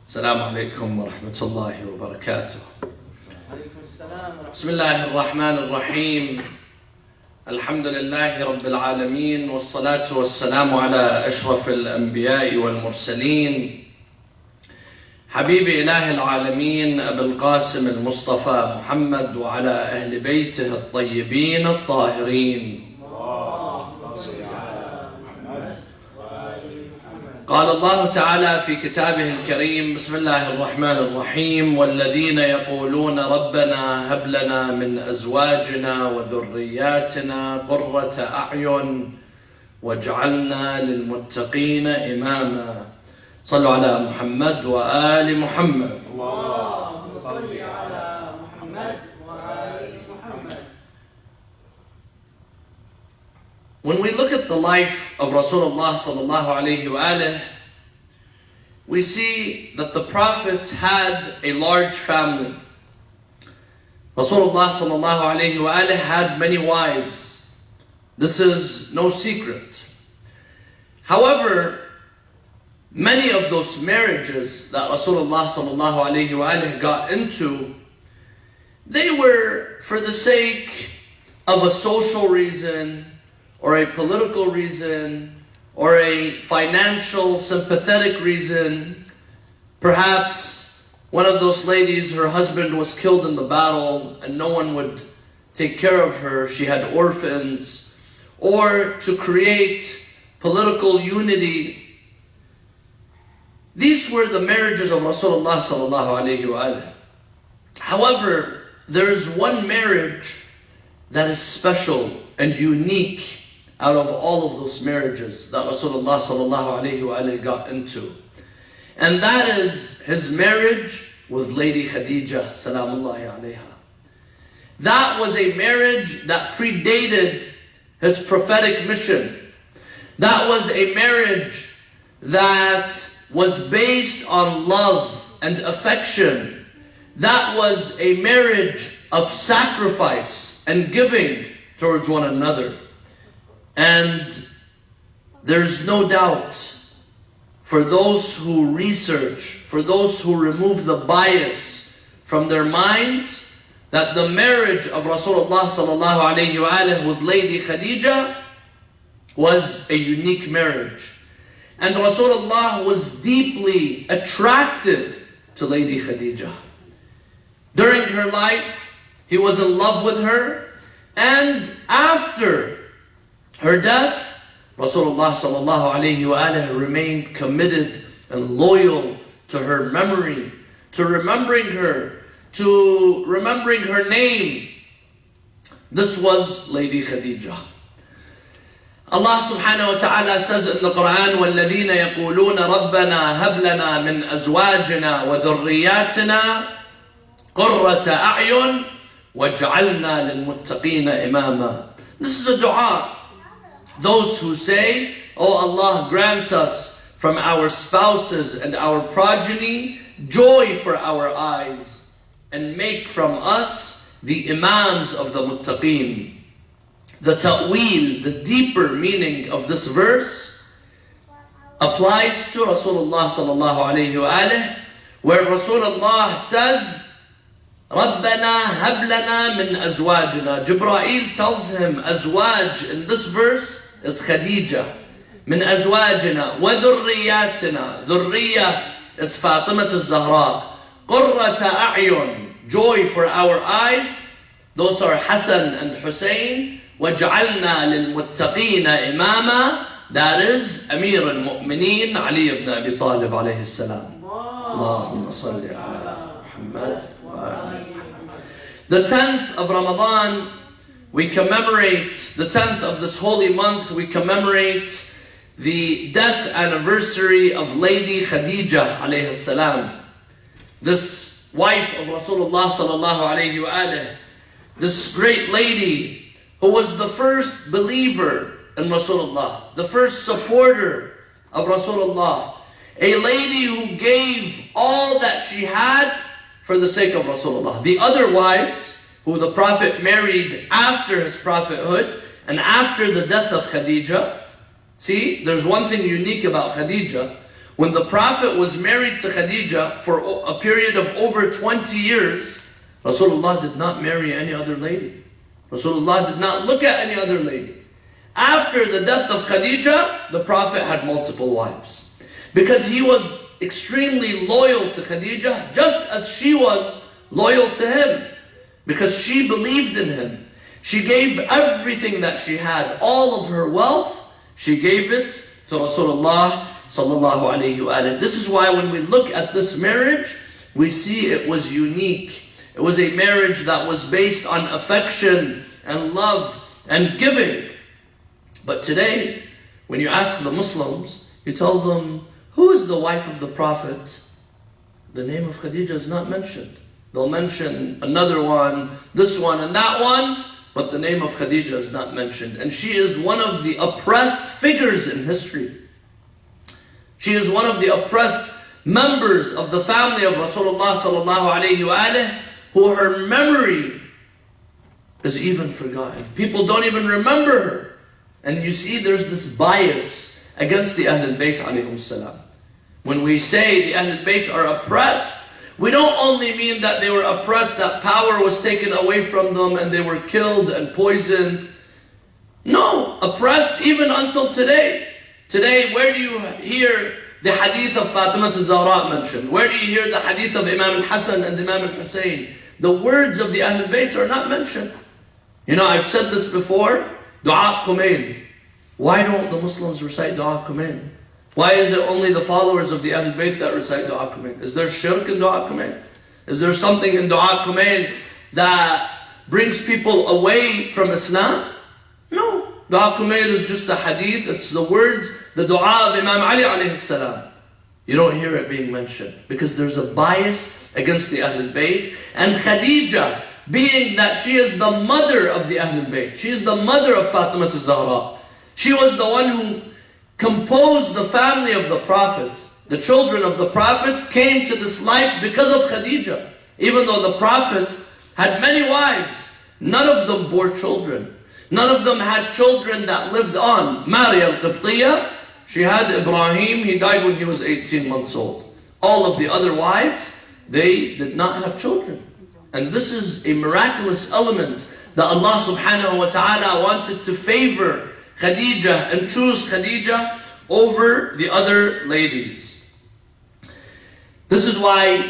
السلام عليكم ورحمة الله وبركاته. بسم الله الرحمن الرحيم. الحمد لله رب العالمين، والصلاة والسلام على أشرف الأنبياء والمرسلين، حبيب إله العالمين أبي القاسم المصطفى محمد، وعلى أهل بيته الطيبين الطاهرين. قال الله تعالى في كتابه الكريم: بسم الله الرحمن الرحيم: والذين يقولون ربنا هب لنا من أزواجنا وذرياتنا قرة أعين واجعلنا للمتقين إماما. صلوا على محمد وآل محمد. اللهم صل على محمد وآل محمد. When we look at the life of Rasulullah sallallahu alayhi wa alihi, we see that the Prophet had a large family. Rasulullah sallallahu alayhi wa alihi had many wives. This is no secret. However, many of those marriages that Rasulullah sallallahu alayhi wa alihi got into, they were for the sake of a social reason, or a political reason, or a financial, sympathetic reason. Perhaps one of those ladies, her husband was killed in the battle and no one would take care of her. She had orphans. Or to create political unity. These were the marriages of Rasulullah sallallahu alayhi wa alihi. However, there is one marriage that is special and unique out of all of those marriages that Rasulullah sallallahu alayhi wa alihi got into. And that is his marriage with Lady Khadija salamullahi alayha. That was a marriage that predated his prophetic mission. That was a marriage that was based on love and affection. That was a marriage of sacrifice and giving towards one another. And there's no doubt, for those who research, for those who remove the bias from their minds, that the marriage of Rasulullah sallallahu alayhi wa alihi with Lady Khadija was a unique marriage. And Rasulullah was deeply attracted to Lady Khadija. During her life, he was in love with her, and after her death, Rasulullah sallallahu alayhi wa alihi remained committed and loyal to her memory, to remembering her name. This was Lady Khadija. Allah subhanahu wa ta'ala says in the Quran: وَالَّذِينَ يَقُولُونَ رَبَّنَا هَبْ لَنَا مِنْ أَزْوَاجِنَا وَذُرِّيَّاتِنَا قُرَّةَ أَعْيُنٍ وَاجْعَلْنَا لِلْمُتَّقِينَ إِمَامًا. This is a dua. Those who say, "Oh Allah, grant us from our spouses and our progeny joy for our eyes, and make from us the imams of the muttaqeen." The ta'wil, the deeper meaning of this verse, applies to Rasulullah sallallahu alayhi wa alihi, where Rasulullah says, رَبَّنَا هَبْ لَنَا مِنْ أَزْوَاجِنَا. Jibreel tells him azwaj in this verse is Khadija. مِنْ أَزْوَاجِنَا وَذُرِّيَّاتِنَا. Dhurriya is Fatima al-Zahra. قُرَّةَ أَعْيُنٍ. Joy for our eyes. Those are Hassan and Hussein. وَاجْعَلْنَا لِلْمُتَّقِينَ إِمَامًا. That is Amir al-Mu'mineen Ali ibn Abi Talib alayhi salam. Allahumma salli ala Muhammad. The 10th of Ramadan, we commemorate, the 10th of this holy month, we commemorate the death anniversary of Lady Khadija alayhi salam. This wife of Rasulullah sallallahu alayhi wa alihi, this great lady who was the first believer in Rasulullah, the first supporter of Rasulullah, a lady who gave all that she had for the sake of Rasulullah. The other wives who the Prophet married after his prophethood and after the death of Khadija, see, there's one thing unique about Khadija. When the Prophet was married to Khadija for a period of over 20 years, Rasulullah did not marry any other lady. Rasulullah did not look at any other lady. After the death of Khadija, the Prophet had multiple wives. Because he was extremely loyal to Khadija, just as she was loyal to him. Because she believed in him. She gave everything that she had, all of her wealth, she gave it to Rasulullah sallallahu alayhi wa alayhi. This is why when we look at this marriage, we see it was unique. It was a marriage that was based on affection and love and giving. But today, when you ask the Muslims, you tell them, who is the wife of the Prophet? The name of Khadija is not mentioned. They'll mention another one, this one and that one, but the name of Khadija is not mentioned. And she is one of the oppressed figures in history. She is one of the oppressed members of the family of Rasulullah sallallahu alayhi wa alayhi, who her memory is even forgotten. People don't even remember her. And you see there's this bias against the Ahlul Bayt alayhim salam. When we say the Ahlul Bayt are oppressed, we don't only mean that they were oppressed, that power was taken away from them and they were killed and poisoned. No, oppressed even until today. Today, where do you hear the hadith of Fatima Zahra mentioned? Where do you hear the hadith of Imam al-Hassan and Imam al-Hussein? The words of the Ahlul Bayt are not mentioned. You know, I've said this before, Dua Kumail. Why don't the Muslims recite Dua Kumail? Why is it only the followers of the Ahlul Bayt that recite Dua Kumail? Is there shirk in Dua Kumail? Is there something in Dua Kumail that brings people away from Islam? No. Dua Kumail is just a hadith, it's the words, the dua of Imam Ali alayhi salam. You don't hear it being mentioned because there's a bias against the Ahlul Bayt. And Khadija, being that she is the mother of the Ahlul Bayt, she is the mother of Fatima Zahra. She was the one who composed the family of the Prophet. The children of the Prophet came to this life because of Khadija. Even though the Prophet had many wives, none of them bore children. None of them had children that lived on. Maria al-Qibtiyya, she had Ibrahim, he died when he was 18 months old. All of the other wives, they did not have children. And this is a miraculous element that Allah subhanahu wa ta'ala wanted to favor Khadija and choose Khadija over the other ladies. This is why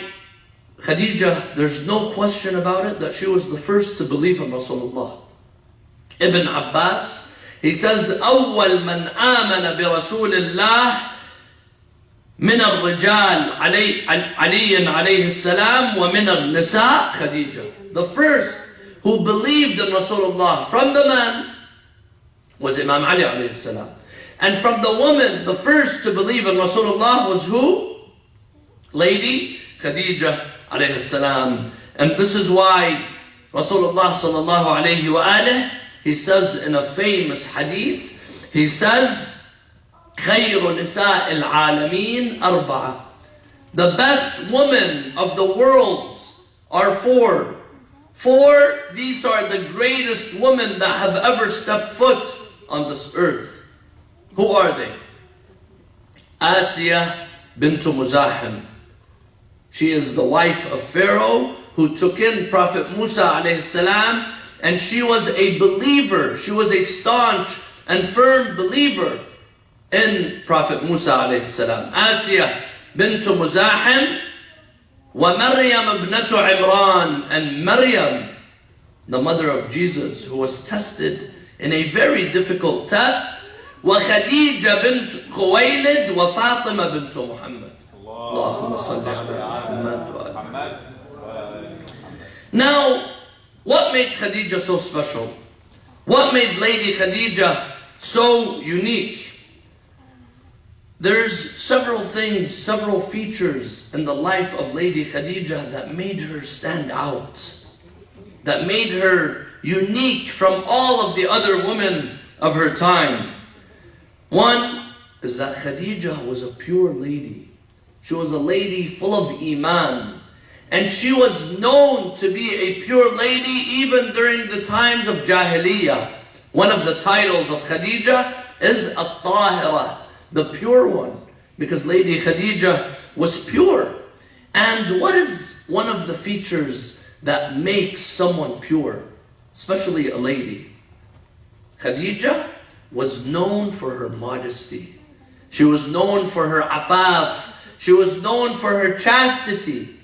Khadija, there's no question about it, that she was the first to believe in Rasulullah. Ibn Abbas, he says, أول من آمن برسول الله من الرجال علي عليه السلام ومن النساء خديجة. The first who believed in Rasulullah from the men was Imam Ali alayhi salam. And from the woman, the first to believe in Rasulullah was who? Lady Khadija alayhi salam. And this is why Rasulullah sallallahu alayhi wa alihi, he says in a famous hadith, he says, خير نساء العالمين أربعة. The best women of the worlds are four. Four, these are the greatest women that have ever stepped foot on this earth. Who are they? Asiya bint Muzahim. She is the wife of Pharaoh who took in Prophet Musa alayhi salam, and she was a believer. She was a staunch and firm believer in Prophet Musa alayhi salam. Asiya bint Muzahim wa Maryam ibnatu Imran, and Maryam, the mother of Jesus, who was tested in a very difficult test, wa Khadija bint Khuwaylid wa Fatima bint Muhammad. Allahumma salli ala Muhammad. Now, what made Khadija so special? What made Lady Khadija so unique? There's several things, several features in the life of Lady Khadija that made her stand out, that made her unique from all of the other women of her time. One is that Khadija was a pure lady. She was a lady full of iman. And she was known to be a pure lady even during the times of Jahiliyyah. One of the titles of Khadija is At-Tahira, the pure one. because Lady Khadija was pure. And what is one of the features that makes someone pure, especially a lady? Khadija was known for her modesty. She was known for her afaf. She was known for her chastity.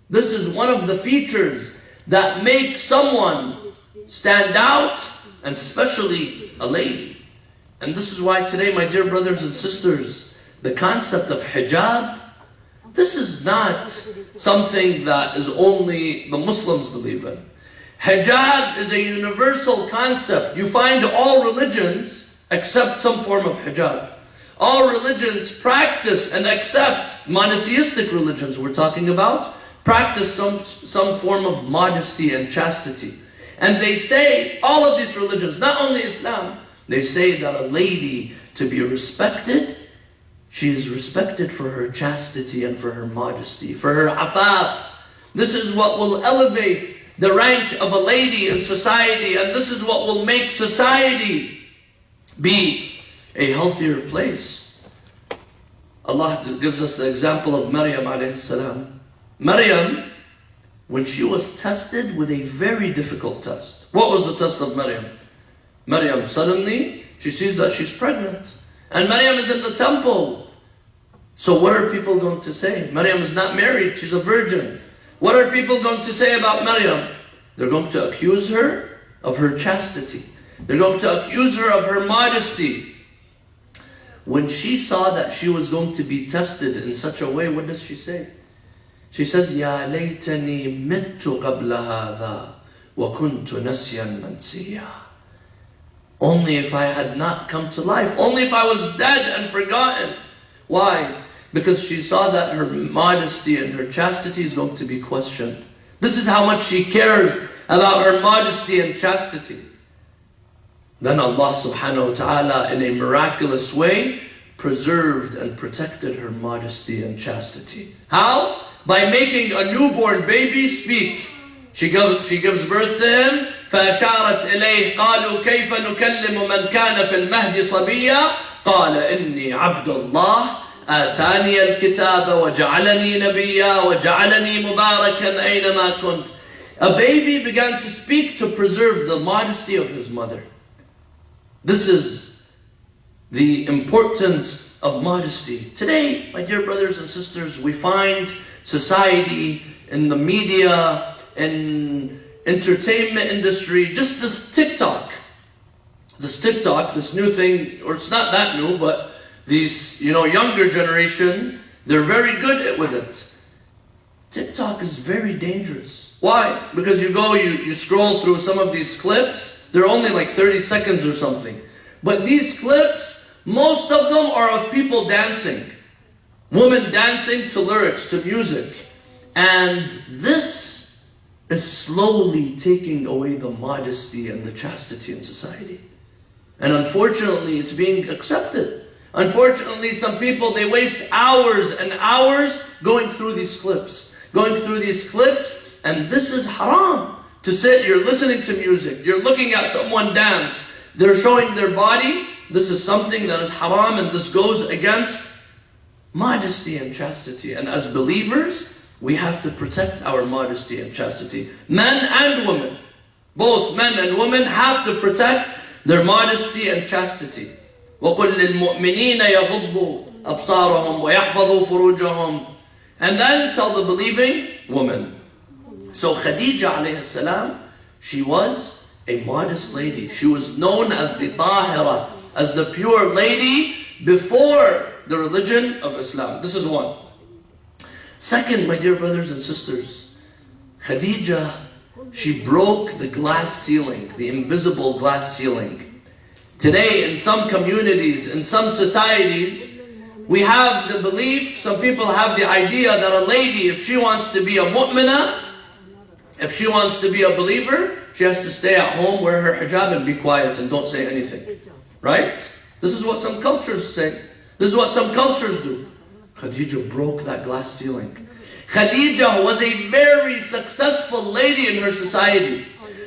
This is one of the features that make someone stand out, and especially a lady. And this is why today, my dear brothers and sisters, the concept of hijab, this is not something that is only the Muslims believe in. Hijab is a universal concept. You find all religions accept some form of hijab. All religions practice and accept, monotheistic religions we're talking about, practice some form of modesty and chastity. And they say, all of these religions, not only Islam, they say that a lady, to be respected, she is respected for her chastity and for her modesty, for her afaf. This is what will elevate the rank of a lady in society, and this is what will make society be a healthier place. Allah gives us the example of Maryam alayhi salam. Maryam, when she was tested with a very difficult test. What was the test of Maryam? Maryam, suddenly, she sees that she's pregnant. And Maryam is in the temple. So what are people going to say? Maryam is not married, she's a virgin. What are people going to say about Maryam? They're going to accuse her of her chastity. They're going to accuse her of her modesty. When she saw that she was going to be tested in such a way, what does she say? She says, Ya laytani mittu qabla hadha wa kuntu nasyan mansiya. Only if I had not come to life. Only if I was dead and forgotten. Why? Because she saw that her modesty and her chastity is going to be questioned. This is how much she cares about her modesty and chastity. Then Allah subhanahu wa ta'ala, in a miraculous way, preserved and protected her modesty and chastity. How? By making a newborn baby speak. She gives birth to him. فأشارت إليه قالوا كيف نكلم من كان في المهد صبيا قال إني عبد الله آتاني الكتاب وجعلني نبيا وجعلني مباركا أينما كنت. A baby began to speak to preserve the modesty of his mother. This is the importance of modesty. Today, my dear brothers and sisters, we find society, in the media, in entertainment industry, just this TikTok, this new thing, or it's not that new, but these, younger generation, they're very good with it. TikTok is very dangerous. Why? Because you scroll through some of these clips, they're only like 30 seconds or something. But these clips, most of them are of people dancing. Women dancing to lyrics, to music. And this is slowly taking away the modesty and the chastity in society. And unfortunately, it's being accepted. Unfortunately, some people, they waste hours and hours going through these clips. And this is haram. To sit, you're listening to music, you're looking at someone dance, they're showing their body. This is something that is haram, and this goes against modesty and chastity. And as believers, we have to protect our modesty and chastity. Men and women, both men and women have to protect their modesty and chastity. وَقُلْ لِلْمُؤْمِنِينَ يَغُضُّوا أَبْصَارَهُمْ وَيَحْفَظُوا فُرُوجَهُمْ. And then tell the believing woman. So Khadija alayhi salam, she was a modest lady. She was known as the tahira, as the pure lady before the religion of Islam. This is one. Second, my dear brothers and sisters, Khadija, she broke the glass ceiling, the invisible glass ceiling. Today, in some communities, in some societies, we have the belief, some people have the idea that a lady, if she wants to be a mu'mina, if she wants to be a believer, she has to stay at home, wear her hijab and be quiet and don't say anything. Right? This is what some cultures say. This is what some cultures do. Khadija broke that glass ceiling. Khadija was a very successful lady in her society.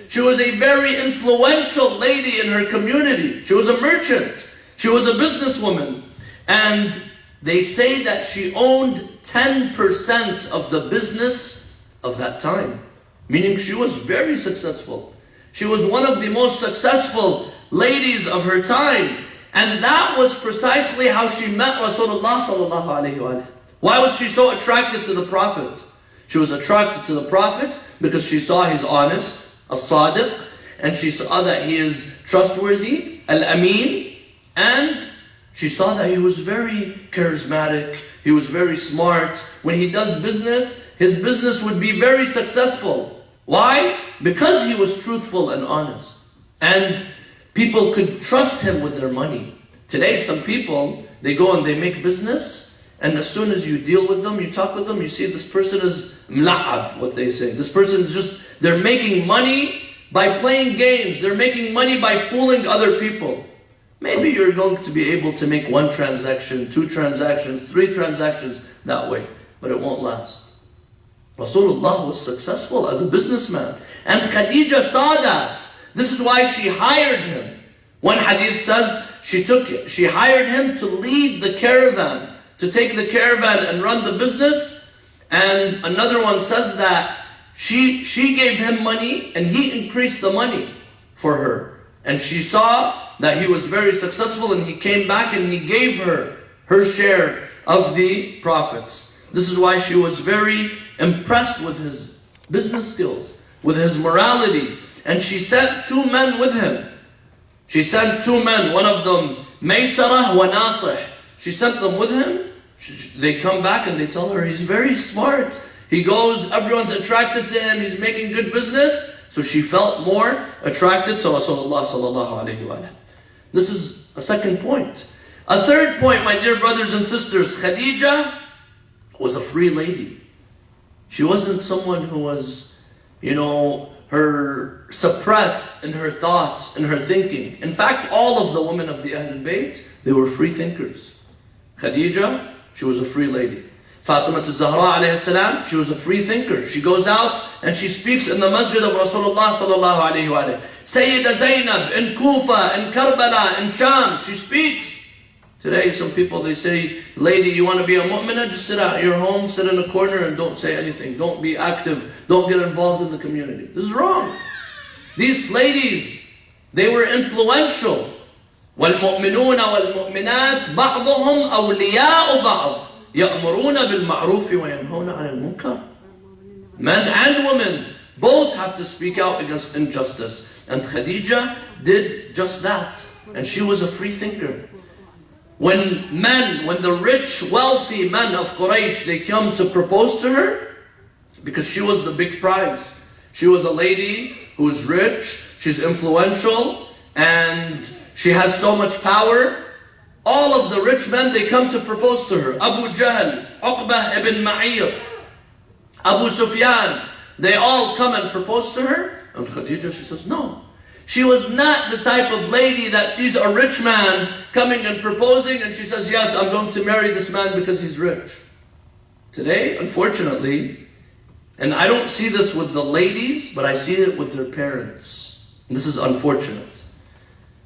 She was a very influential lady in her community. She was a merchant. She was a businesswoman. And they say that she owned 10% of the business of that time. Meaning she was very successful. She was one of the most successful ladies of her time. And that was precisely how she met Rasulullah sallallahu alayhi wa sallam. Why was she so attracted to the Prophet? She was attracted to the Prophet because she saw he's honest, as-sadiq, and she saw that he is trustworthy, al-amin, and she saw that he was very charismatic, he was very smart. When he does business, his business would be very successful. Why? Because he was truthful and honest. And people could trust him with their money. Today, some people, they go and they make business, and as soon as you deal with them, you talk with them, you see this person is mla'ab, what they say. This person is just, they're making money by playing games. They're making money by fooling other people. Maybe you're going to be able to make 1 transaction, 2 transactions, 3 transactions that way, but it won't last. Rasulullah was successful as a businessman. And Khadija saw that. This is why she hired him. One hadith says she hired him to lead the caravan, to take the caravan and run the business. And another one says that she gave him money and he increased the money for her. And she saw that he was very successful, and he came back and he gave her her share of the profits. This is why she was very impressed with his business skills, with his morality. And she sent 2 men with him. She sent 2 men, one of them Maysarah wa Nasih. She sent them with him. They come back and they tell her he's very smart. He goes, everyone's attracted to him, he's making good business. So she felt more attracted to Rasulullah sallallahu alayhi wa sallam. This is a second point. A third point, my dear brothers and sisters, Khadija was a free lady. She wasn't someone who was, her suppressed in her thoughts, in her thinking. In fact, all of the women of the Ahlul Bayt, they were free thinkers. Khadija, she was a free lady. Fatima al-Zahra alayhi salam, she was a free thinker. She goes out and she speaks in the masjid of Rasulullah sallallahu alayhi wa sallam. Sayyida Zainab in Kufa, in Karbala, in Sham, she speaks. Today some people, they say, lady, you want to be a mu'minah? Just sit at your home, sit in a corner and don't say anything. Don't be active. Don't get involved in the community. This is wrong. These ladies, they were influential. وَالْمُؤْمِنُونَ وَالْمُؤْمِنَاتِ بَعْضُهُمْ أَوْلِيَاءُ بَعْضٍ يَأْمُرُونَ بِالْمَعْرُوفِ وَيَنْهَوْنَ عَنِ الْمُنْكَرِ. Men and women both have to speak out against injustice. And Khadija did just that. And she was a free thinker. When the rich, wealthy men of Quraysh, they come to propose to her, because she was the big prize. She was a lady who's rich, she's influential, and she has so much power. All of the rich men, they come to propose to her. Abu Jahl, Uqbah ibn Ma'id, Abu Sufyan, they all come and propose to her. And Khadija, she says, no. She was not the type of lady that sees a rich man coming and proposing and she says, yes, I'm going to marry this man because he's rich. Today, unfortunately, and I don't see this with the ladies, but I see it with their parents. And this is unfortunate.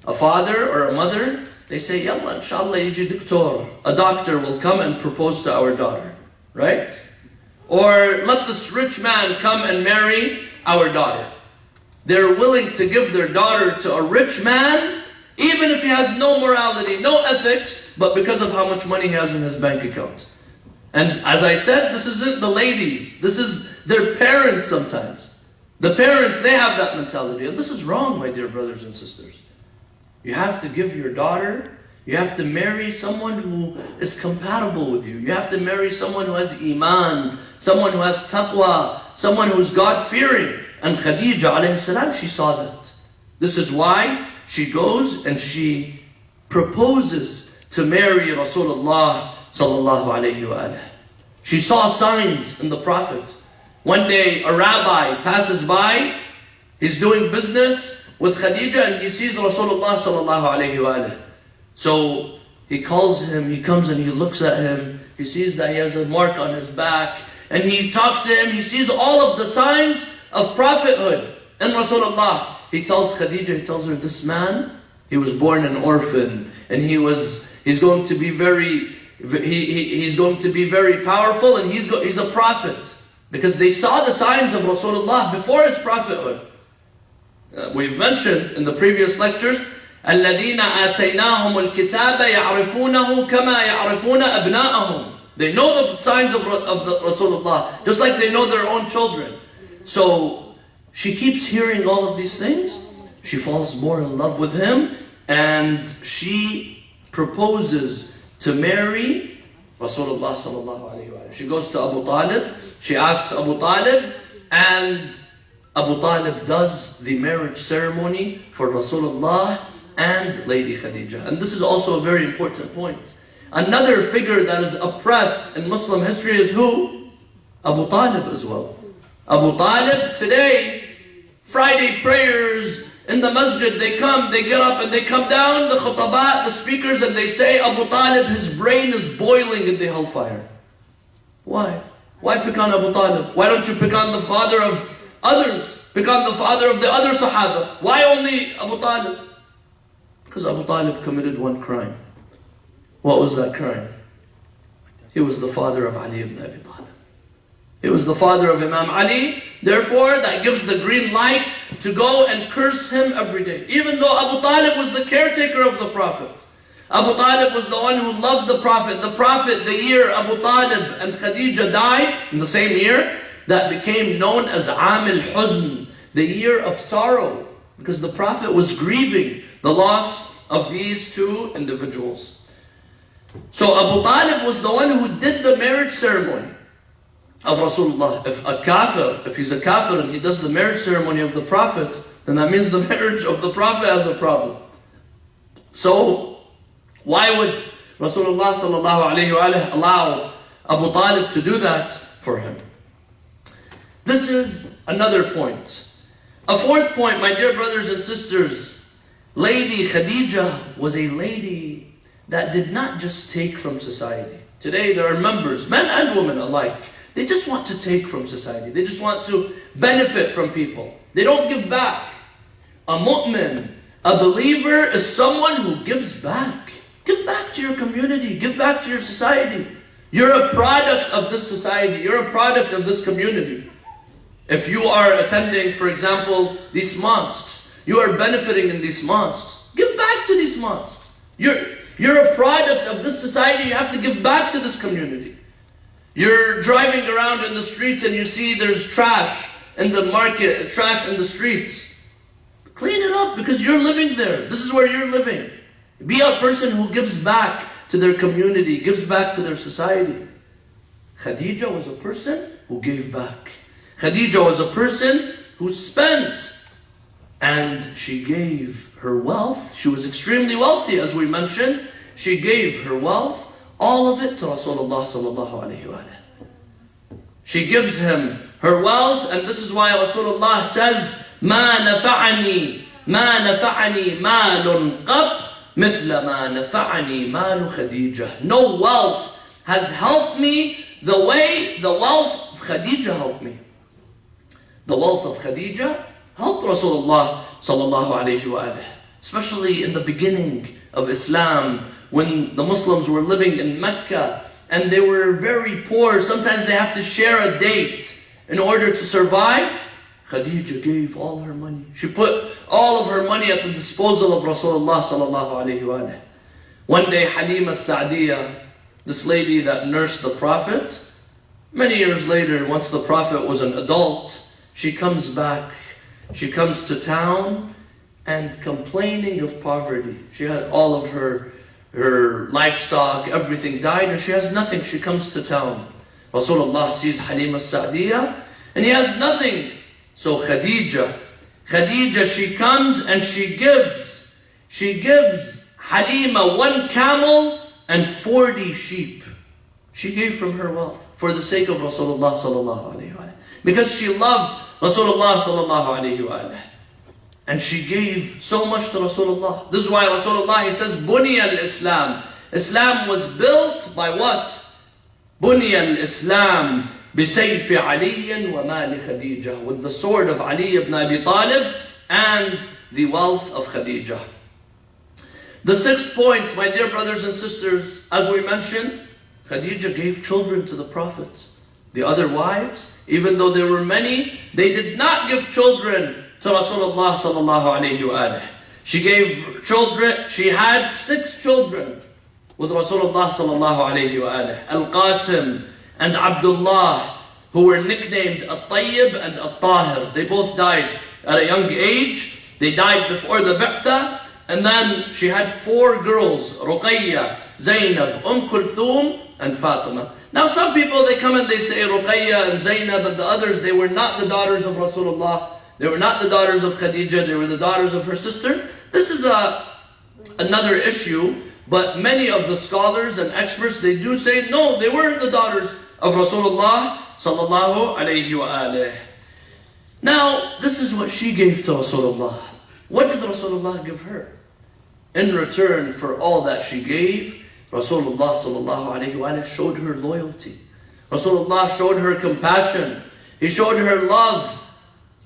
A father or a mother, they say, Yalla, inshallah, yiji doctor. A doctor will come and propose to our daughter, right? Or let this rich man come and marry our daughter. They're willing to give their daughter to a rich man, even if he has no morality, no ethics, but because of how much money he has in his bank account. And as I said, this isn't the ladies. This is their parents sometimes. The parents, they have that mentality. And this is wrong, my dear brothers and sisters. You have to give your daughter, you have to marry someone who is compatible with you. You have to marry someone who has iman, someone who has taqwa, someone who's God-fearing. And Khadija alayhi salam, she saw that. This is why she goes and she proposes to marry Rasulullah sallallahu alayhi wa sallam. She saw signs in the Prophet. One day a rabbi passes by, he's doing business with Khadija and he sees Rasulullah sallallahu alayhi wa sallam. So he calls him, he comes and he looks at him, he sees that he has a mark on his back, and he talks to him, he sees all of the signs of prophethood in Rasulullah. He tells Khadija, he tells her, this man, he was born an orphan, and he's going to be very he's going to be very powerful, and he's a prophet. Because they saw the signs of Rasulullah before his prophethood. We've mentioned in the previous lectures, الَّذِينَ آتَيْنَاهُمُ الْكِتَابَ يَعْرِفُونَهُ كَمَا يَعْرِفُونَ أَبْنَاءَهُم. They know the signs of the Rasulullah, just like they know their own children. So she keeps hearing all of these things. She falls more in love with him, and she proposes to marry Rasulullah sallallahu alayhi wa sallam. She goes to Abu Talib, she asks Abu Talib, and Abu Talib does the marriage ceremony for Rasulullah and Lady Khadija. And this is also a very important point. Another figure that is oppressed in Muslim history is who? Abu Talib as well. Abu Talib today, Friday prayers in the masjid, they get up and they come down, the khutabat, the speakers, and they say, Abu Talib, his brain is boiling in the hellfire. Why? Why pick on Abu Talib? Why don't you pick on the father of others? Pick on the father of the other Sahaba. Why only Abu Talib? Because Abu Talib committed one crime. What was that crime? He was the father of Ali ibn Abi Talib. He was the father of Imam Ali. Therefore, that gives the green light to go and curse him every day. Even though Abu Talib was the caretaker of the Prophet. Abu Talib was the one who loved the Prophet. The Prophet, the year Abu Talib and Khadija died, in the same year, that became known as Am al-Huzn, the year of sorrow. Because the Prophet was grieving the loss of these two individuals. So Abu Talib was the one who did the marriage ceremony of Rasulullah. If he's a kafir and he does the marriage ceremony of the Prophet, then that means the marriage of the Prophet has a problem. So why would Rasulullah sallallahu alayhi wa alayhi allow Abu Talib to do that for him? This is another point. A fourth point, my dear brothers and sisters, Lady Khadija was a lady that did not just take from society. Today there are members, men and women alike, they just want to take from society. They just want to benefit from people. They don't give back. A mu'min, a believer, is someone who gives back. Give back to your community. Give back to your society. You're a product of this society. You're a product of this community. If you are attending, for example, these mosques, you are benefiting in these mosques. Give back to these mosques. You're a product of this society. You have to give back to this community. You're driving around in the streets and you see there's trash in the market, trash in the streets. Clean it up because you're living there. This is where you're living. Be a person who gives back to their community, gives back to their society. Khadija was a person who gave back. Khadija was a person who spent, and she gave her wealth. She was extremely wealthy, as we mentioned. She gave her wealth, all of it, to Rasulullah sallallahu alayhi wa sallam. She gives him her wealth, and this is why Rasulullah says, مَا نَفَعَنِي مَالٌ قَطْ مِثْلَ مَا نَفَعَنِي مَالُ خَدِيجَةٍ. No wealth has helped me the way the wealth of Khadija helped me. The wealth of Khadija helped Rasulullah sallallahu alayhi wa sallam, especially in the beginning of Islam, when the Muslims were living in Mecca and they were very poor. Sometimes they have to share a date in order to survive. Khadija gave all her money. She put all of her money at the disposal of Rasulullah sallallahu alayhi wa sallam. One day Halima Sa'diyah, this lady that nursed the Prophet, many years later, once the Prophet was an adult, she comes back. She comes to town and complaining of poverty. She had all of her livestock, everything died, and she has nothing. She comes to town. Rasulullah sees Halima Sa'diyah and he has nothing. So Khadija, she comes and she gives Halima 1 camel and 40 sheep. She gave from her wealth for the sake of Rasulullah sallallahu alayhi wa sallam. Because she loved Rasulullah sallallahu alayhi wa sallam. And she gave so much to Rasulullah. This is why Rasulullah, he says, Bunya al-Islam. Islam was built by what? Bunya al-Islam بِسَيْفِ عَلِيٍّ وَمَالِ خَدِيجَةٍ. With the sword of Ali ibn Abi Talib and the wealth of Khadija. The sixth point, my dear brothers and sisters, as we mentioned, Khadija gave children to the Prophet. The other wives, even though there were many, they did not give children to Rasulullah sallallahu alayhi wa. She gave children, she had 6 children with Rasulullah sallallahu alayhi wa. Al-Qasim and Abdullah, who were nicknamed At-Tayyib and At-Tahir. They both died at a young age. They died before the Bi'tha. And then she had 4 girls, Ruqayya, Zainab, Kulthum, and Fatima. Now some people, they come and they say Ruqayya and Zainab and the others, they were not the daughters of Rasulullah. They were not the daughters of Khadija. They were the daughters of her sister. This is another issue. But many of the scholars and experts, they do say, no, they were the daughters of Rasulullah sallallahu alayhi wa alih. Now, this is what she gave to Rasulullah. What did Rasulullah give her? In return for all that she gave, Rasulullah sallallahu alayhi wa alih showed her loyalty. Rasulullah showed her compassion. He showed her love.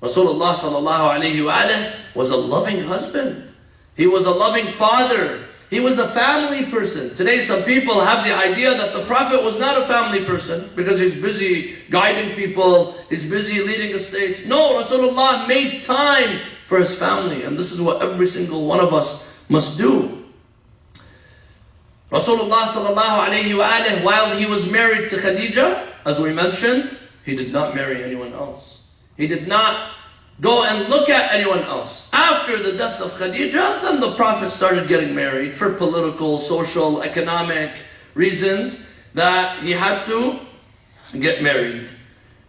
Rasulullah sallallahu alayhi wa alih was a loving husband. He was a loving father. He was a family person. Today some people have the idea that the Prophet was not a family person because he's busy guiding people, he's busy leading a state. No, Rasulullah made time for his family, and this is what every single one of us must do. Rasulullah sallallahu alayhi wa alihi, while he was married to Khadija, as we mentioned, he did not marry anyone else. He did not go and look at anyone else. After the death of Khadija, then the Prophet started getting married for political, social, economic reasons that he had to get married.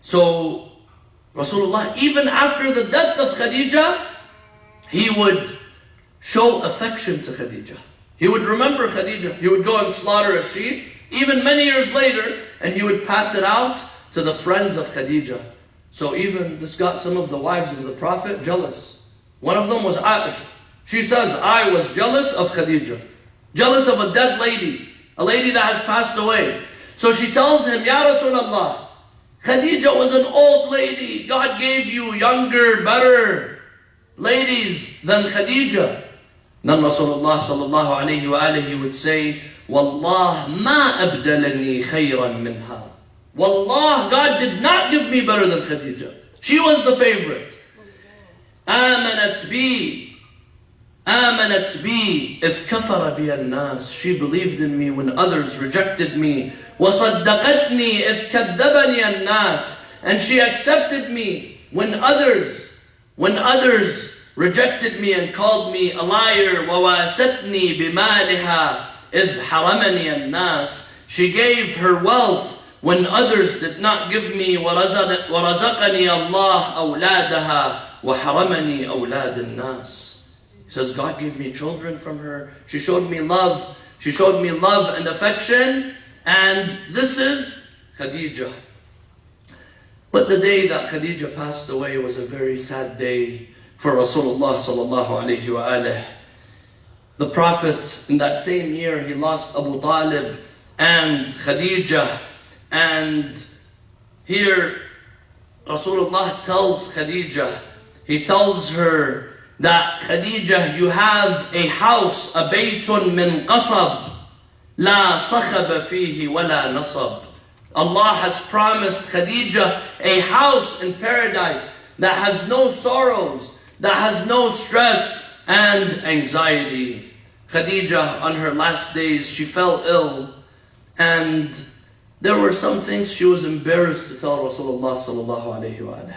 So Rasulullah, even after the death of Khadija, he would show affection to Khadija. He would remember Khadija. He would go and slaughter a sheep, even many years later, and he would pass it out to the friends of Khadija. So even this got some of the wives of the Prophet jealous. One of them was Aisha. She says, I was jealous of Khadija. Jealous of a dead lady. A lady that has passed away. So she tells him, Ya Rasulullah, Khadija was an old lady. God gave you younger, better ladies than Khadija. Then Rasulullah sallallahu alayhi wa alihi would say, Wallah ma abdalani khayran minha. Wallah, God did not give me better than Khadija. She was the favorite. آمنت بي إذ كفر بي الناس. She believed in me when others rejected me. وصدقتني إذ كذبني الناس. And she accepted me when others rejected me and called me a liar. وواستني بمالها إذ حرمني الناس. She gave her wealth when others did not give me. وَرَزَقَنِي اللَّهُ أَوْلَادَهَا وَحَرَمَنِي أَوْلَادَ النَّاسِ. He says, God gave me children from her. She showed me love. She showed me love and affection. And this is Khadija. But the day that Khadija passed away was a very sad day for Rasulullah sallallahu alayhi wa alihi. The Prophet, in that same year, he lost Abu Talib and Khadija. And here Rasulullah tells Khadija, he tells her that Khadija, you have a house, a baytun min qasab, la sakhaba fihi wala nasab. Allah has promised Khadija a house in paradise that has no sorrows, that has no stress and anxiety. Khadija, on her last days, she fell ill, and there were some things she was embarrassed to tell Rasulullah sallallahu alayhi wa sallam.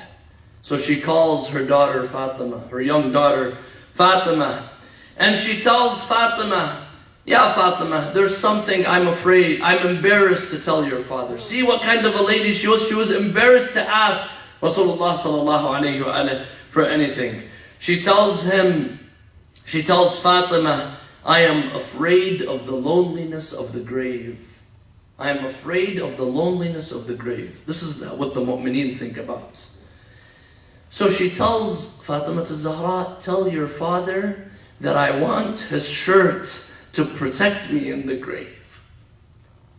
So she calls her daughter Fatima, her young daughter Fatima, and she tells Fatima, Ya Fatima, there's something I'm afraid, I'm embarrassed to tell your father. See what kind of a lady she was. She was embarrassed to ask Rasulullah sallallahu alayhi wa sallam for anything. She tells Fatima, I am afraid of the loneliness of the grave. I am afraid of the loneliness of the grave. This is what the mu'mineen think about. So she tells Fatima to Zahra, tell your father that I want his shirt to protect me in the grave.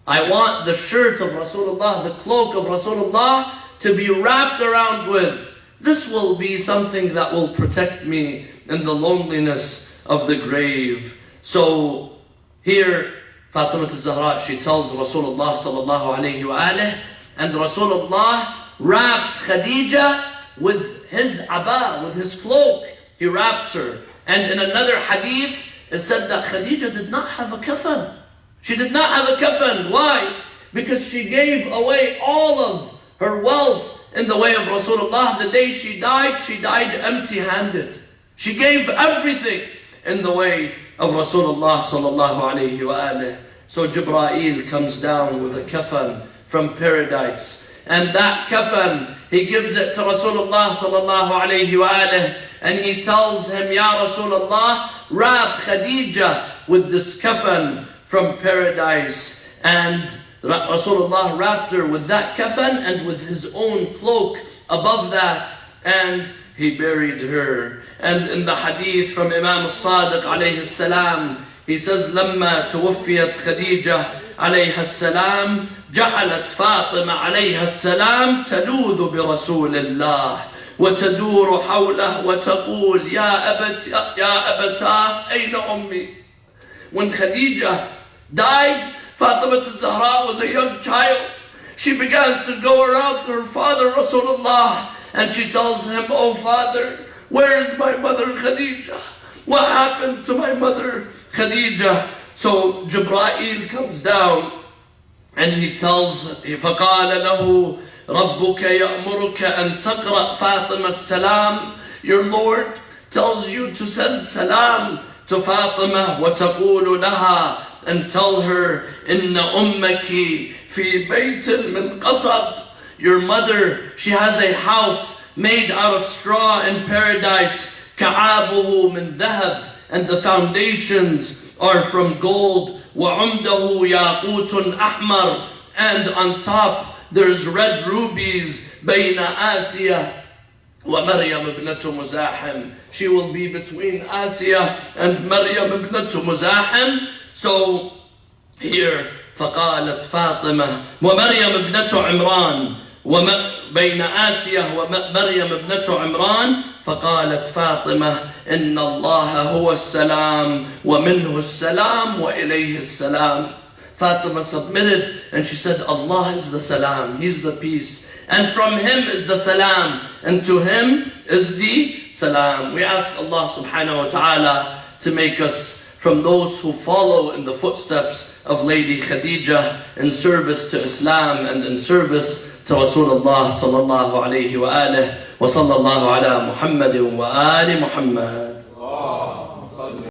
I want the shirt of Rasulullah, the cloak of Rasulullah, to be wrapped around with. This will be something that will protect me in the loneliness of the grave. So here Fatima al-Zahra, she tells Rasulullah sallallahu alayhi wa alihi, and Rasulullah wraps Khadija with his aba, with his cloak. He wraps her. And in another hadith, it said that Khadija did not have a kafan. She did not have a kafan. Why? Because she gave away all of her wealth in the way of Rasulullah. The day she died empty-handed. She gave everything in the way of Rasulullah sallallahu alayhi wa alihi. So Jibreel comes down with a kafan from paradise. And that kafan, he gives it to Rasulullah sallallahu alayhi wa alihi. And he tells him, Ya Rasulullah, wrap Khadija with this kafan from paradise. And Rasulullah wrapped her with that kafan and with his own cloak above that. And he buried her. And in the hadith from Imam al-Sadiq alayhi salam, he says, لما توفيت خديجة عليها السلام جعلت فاطمة عليها السلام تلوذ برسول الله وتدور حوله وتقول يا أبتاه أين أمي. When Khadija died, Fatima al-Zahra was a young child. She began to go around to her father Rasulullah, and she tells him, "Oh father, where is my mother Khadija? What happened to my mother Khadija?" So Jibreel comes down and he tells, فَقَالَ لَهُ رَبُّكَ يَأْمُرُكَ أَن تَقْرَأْ فَاطِمَةَ السَّلَامِ. Your Lord tells you to send salam to Fatima, وَتَقُولُ لَهَا, and tell her, إِنَّ أُمَّكِ فِي بَيْتٍ مِّن قَصَبٍ. Your mother, she has a house made out of straw in paradise. كَعَابُهُ مِنْ ذَهَبٍ, and the foundations are from gold. وَعُمْدَهُ يَاقُوتٌ أَحْمَرٌ, and on top there's red rubies. بَيْنَ آسِيَةٍ وَمَرْيَمَ ابْنَةُ مُزَاحِمٍ. She will be between Asiya and Maryam ibnatu Muzahim. So here, فَقَالَتْ فَاطِمَةٌ وَمَرْيَمَ ابْنَةُ عِمْرَانَ بين آسية ومريم ابنة عمران. فقالت فاطمة إن الله هو السلام ومنه السلام وإليه السلام. Fatima submitted and she said, Allah is the salam, He's the peace, and from Him is the salam, and to Him is the salam. We ask Allah subhanahu wa ta'ala to make us from those who follow in the footsteps of Lady Khadija in service to Islam and in service to Rasulullah sallallahu alayhi wa alihi wa sallallahu ala Muhammadin wa ali Muhammad.